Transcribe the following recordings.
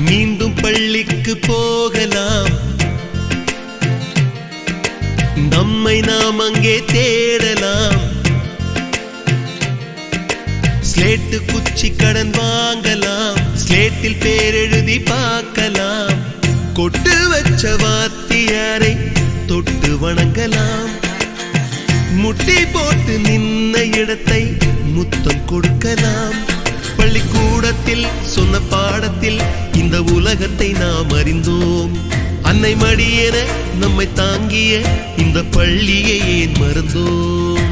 மீண்டும் பள்ளிக்கு போகலாம், நம்மை நாம் அங்கே தேடலாம். ஸ்லேட்டு குச்சி கடன் வாங்கலாம், ஸ்லேட்டில் பேரெழுதி பார்க்கலாம். கொட்டு வச்ச வாத்தியாரை தொட்டு வணங்கலாம். முட்டி போட்டு நின்ன இடத்தை முத்தம் கொடுக்கலாம். பள்ளிக்கூடத்தில் சொன்ன பாடத்தில் இந்த உலகத்தை நாம் அறிந்தோம். அன்னை மடியென நம்மை தாங்கிய இந்த பள்ளியை ஏன் மறந்தோம்?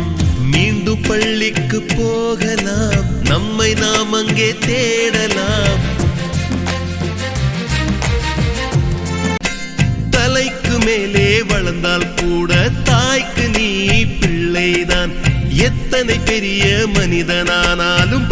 மீண்டும் பள்ளிக்கு போகலாம், நம்மை நாம் அங்கே தேடலாம். தலைக்கு மேலே வளர்ந்தால் கூட தாய்க்கு நீ பிள்ளைதான். எத்தனை பெரிய மனிதனானாலும்